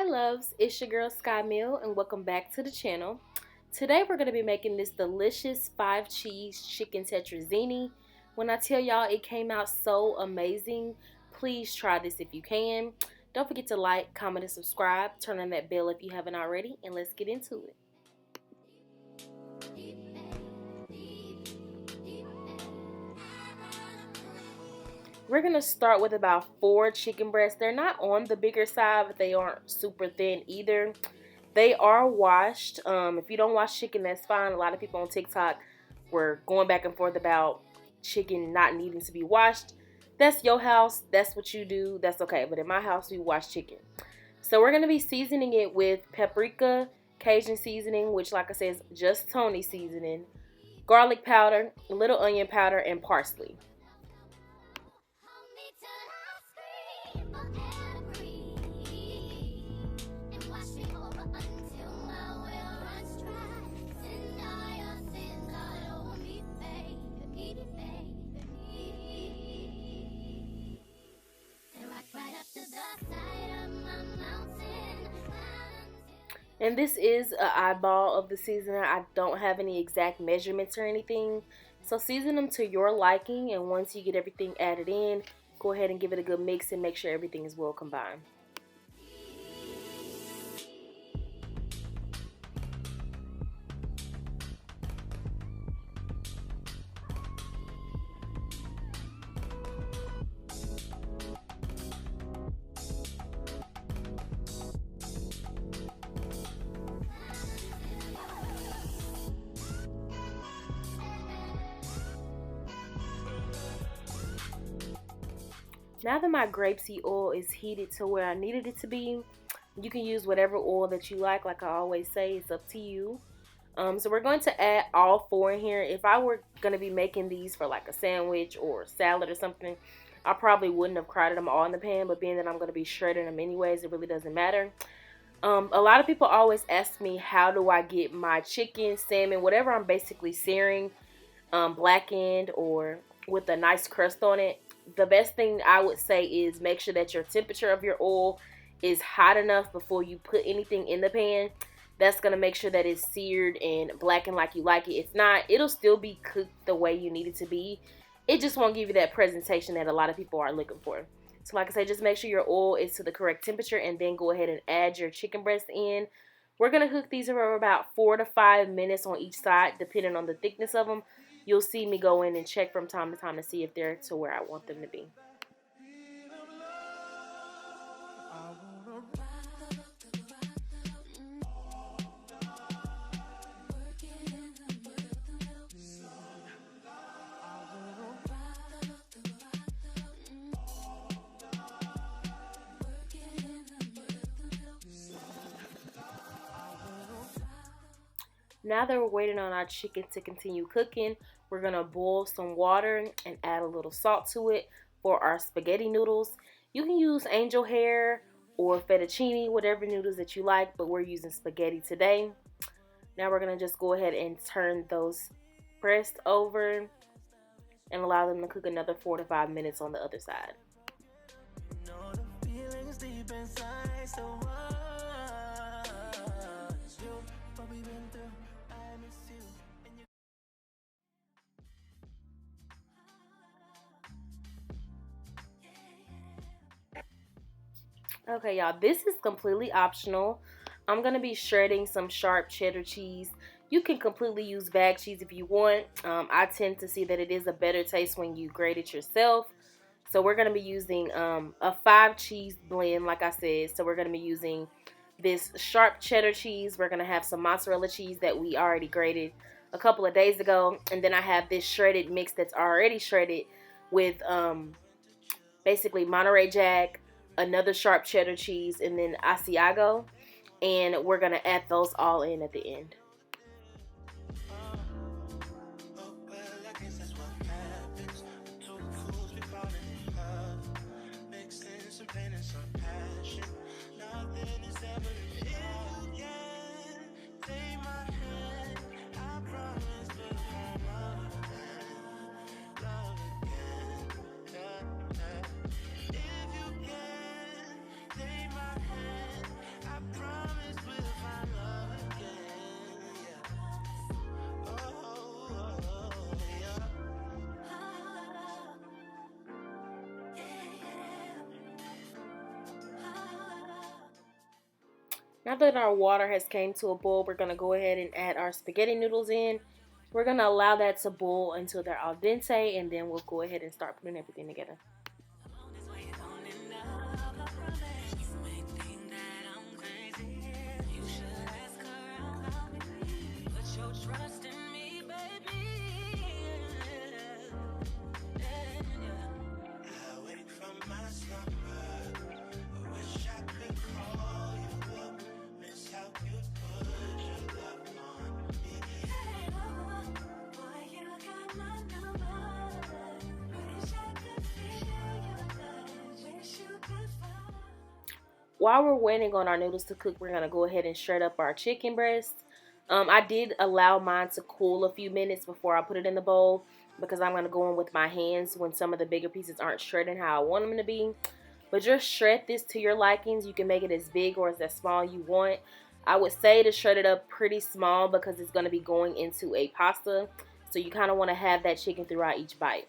Hi loves, it's your girl Sky Mill and welcome back to the channel. Today we're going to be making this delicious 5-cheese chicken tetrazzini. When I tell y'all it came out so amazing, please try this if you can. Don't forget to like, comment, and subscribe. Turn on that bell if you haven't already, and let's get into it. We're going to start with about 4 chicken breasts. They're not on the bigger side, but they aren't super thin either. They are washed. If you don't wash chicken, that's fine. A lot of people on TikTok were going back and forth about chicken not needing to be washed. That's your house. That's what you do. That's okay. But in my house, we wash chicken. So we're going to be seasoning it with paprika, Cajun seasoning, which like I said is just Tony seasoning, garlic powder, little onion powder, and parsley. And this is an eyeball of the seasoner. I don't have any exact measurements or anything. So season them to your liking, and once you get everything added in, go ahead and give it a good mix and make sure everything is well combined. Now that my grapeseed oil is heated to where I needed it to be, you can use whatever oil that you like. Like I always say, it's up to you. So we're going to add all 4 in here. If I were going to be making these for like a sandwich or salad or something, I probably wouldn't have crowded them all in the pan. But being that I'm going to be shredding them anyways, it really doesn't matter. A lot of people always ask me, how do I get my chicken, salmon, whatever I'm basically searing, blackened or with a nice crust on it. The best thing I would say is make sure that your temperature of your oil is hot enough before you put anything in the pan. That's going to make sure that it's seared and blackened like you like it. If not, it'll still be cooked the way you need it to be. It just won't give you that presentation that a lot of people are looking for. So like I said, just make sure your oil is to the correct temperature and then go ahead and add your chicken breast in. We're going to cook these for about 4 to 5 minutes on each side, depending on the thickness of them. You'll see me go in and check from time to time to see if they're to where I want them to be. Now that we're waiting on our chicken to continue cooking, we're going to boil some water and add a little salt to it for our spaghetti noodles. You can use angel hair or fettuccine, whatever noodles that you like, but we're using spaghetti today. Now we're going to just go ahead and turn those breasts over and allow them to cook another 4 to 5 minutes on the other side. Okay, y'all, this is completely optional. I'm going to be shredding some sharp cheddar cheese. You can completely use bag cheese if you want. I tend to see that it is a better taste when you grate it yourself. So we're going to be using a 5 cheese blend, like I said. So we're going to be using this sharp cheddar cheese. We're going to have some mozzarella cheese that we already grated a couple of days ago. And then I have this shredded mix that's already shredded with basically Monterey Jack, another sharp cheddar cheese, and then Asiago, and we're gonna add those all in at the end. Now that our water has came to a boil, we're going to go ahead and add our spaghetti noodles in. We're going to allow that to boil until they're al dente, and then we'll go ahead and start putting everything together. While we're waiting on our noodles to cook, we're going to go ahead and shred up our chicken breast. I did allow mine to cool a few minutes before I put it in the bowl because I'm going to go in with my hands when some of the bigger pieces aren't shredding how I want them to be. But just shred this to your likings. You can make it as big or as small you want. I would say to shred it up pretty small because it's going to be going into a pasta. So you kind of want to have that chicken throughout each bite.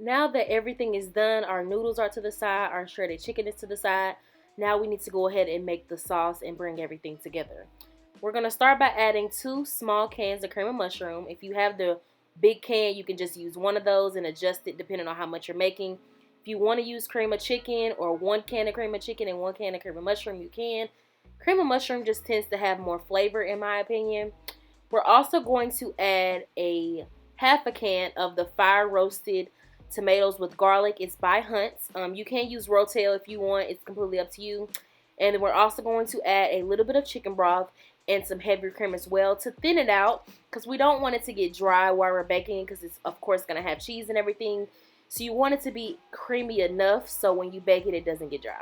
Now that everything is done, our noodles are to the side, our shredded chicken is to the side. Now we need to go ahead and make the sauce and bring everything together. We're going to start by adding 2 small cans of cream of mushroom. If you have the big can, you can just use one of those and adjust it depending on how much you're making. If you want to use cream of chicken or 1 can of cream of chicken and 1 can of cream of mushroom, you can. Cream of mushroom just tends to have more flavor in my opinion. We're also going to add a half a can of the fire roasted tomatoes with garlic. It's by Hunt's. You can use Rotel if you want. It's completely up to you. And then we're also going to add a little bit of chicken broth and some heavy cream as well to thin it out because we don't want it to get dry while we're baking because it's of course going to have cheese and everything. So you want it to be creamy enough so when you bake it, it doesn't get dry.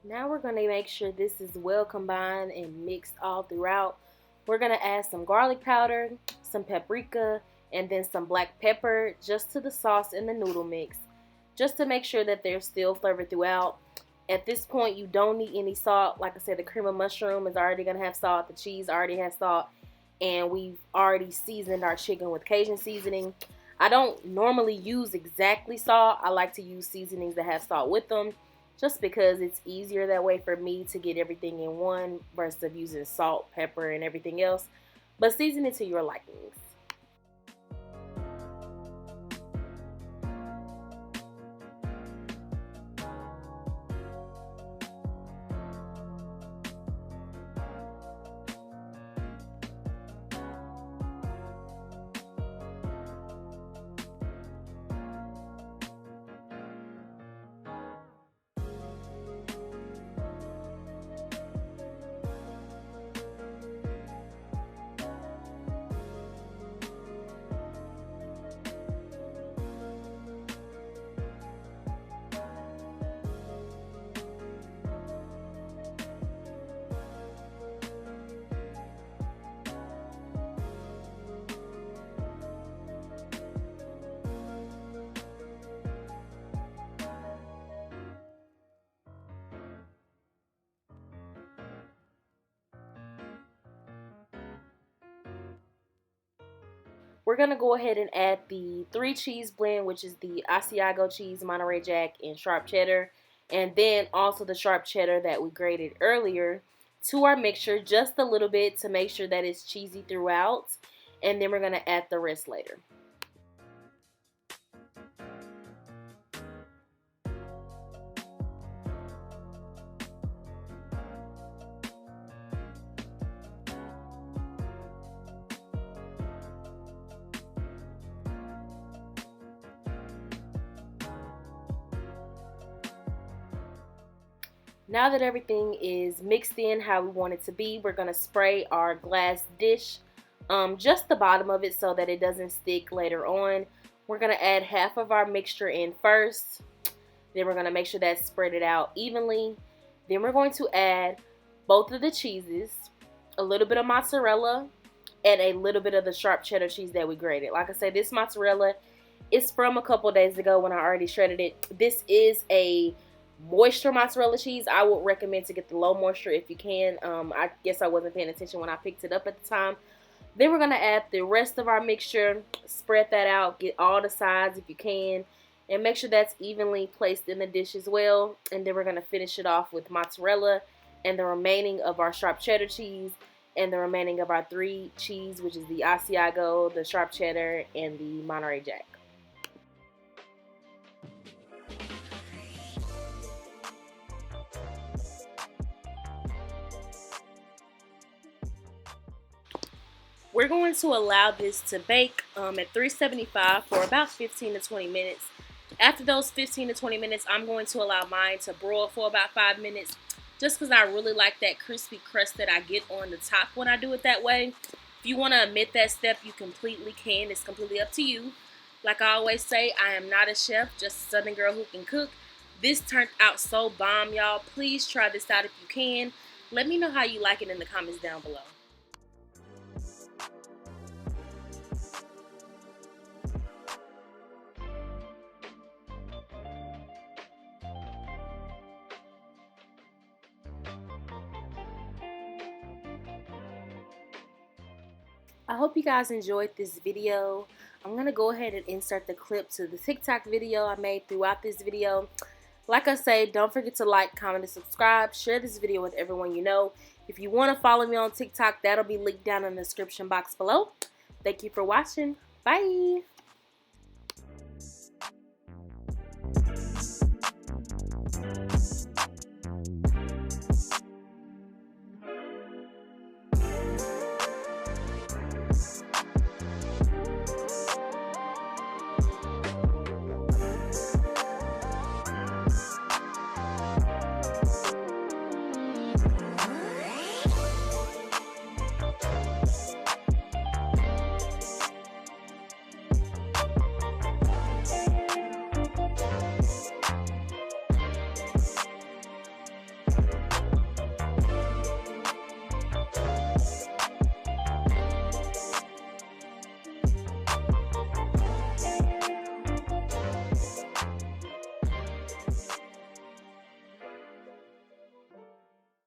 Now we're going to make sure this is well combined and mixed all throughout. We're going to add some garlic powder, some paprika, and then some black pepper just to the sauce and the noodle mix, just to make sure that there's still flavor throughout. At this point, you don't need any salt. Like I said, the cream of mushroom is already going to have salt. The cheese already has salt. and we've already seasoned our chicken with Cajun seasoning. I don't normally use exactly salt. I like to use seasonings that have salt with them, just because it's easier that way for me to get everything in one versus using salt, pepper, and everything else. But season it to your likings. We're going to go ahead and add the 3 cheese blend, which is the Asiago cheese, Monterey Jack, and sharp cheddar. And then also the sharp cheddar that we grated earlier to our mixture, just a little bit to make sure that it's cheesy throughout. And then we're going to add the rest later. Now that everything is mixed in how we want it to be, we're going to spray our glass dish, just the bottom of it so that it doesn't stick later on. We're going to add half of our mixture in first. Then we're going to make sure that's spread it out evenly. Then we're going to add both of the cheeses, a little bit of mozzarella, and a little bit of the sharp cheddar cheese that we grated. Like I said, this mozzarella is from a couple days ago when I already shredded it. This is a moisture mozzarella cheese. I would recommend to get the low moisture if you can. I guess I wasn't paying attention when I picked it up at the time. Then we're going to add the rest of our mixture, spread that out, get all the sides if you can, and make sure that's evenly placed in the dish as well. And then we're going to finish it off with mozzarella and the remaining of our sharp cheddar cheese and the remaining of our 3 cheese, which is the Asiago, the sharp cheddar, and the Monterey Jack. We're going to allow this to bake at 375 for about 15 to 20 minutes. After those 15 to 20 minutes, I'm going to allow mine to broil for about 5 minutes, just because I really like that crispy crust that I get on the top when I do it that way. If you want to omit that step, you completely can. It's completely up to you. Like I always say, I am not a chef, just a Southern girl who can cook. This turned out so bomb, y'all. Please try this out if you can. Let me know how you like it in the comments down below. I hope you guys enjoyed this video. I'm going to go ahead and insert the clip to the TikTok video I made throughout this video. Like I say, don't forget to like, comment, and subscribe. Share this video with everyone you know. If you want to follow me on TikTok, that'll be linked down in the description box below. Thank you for watching. Bye.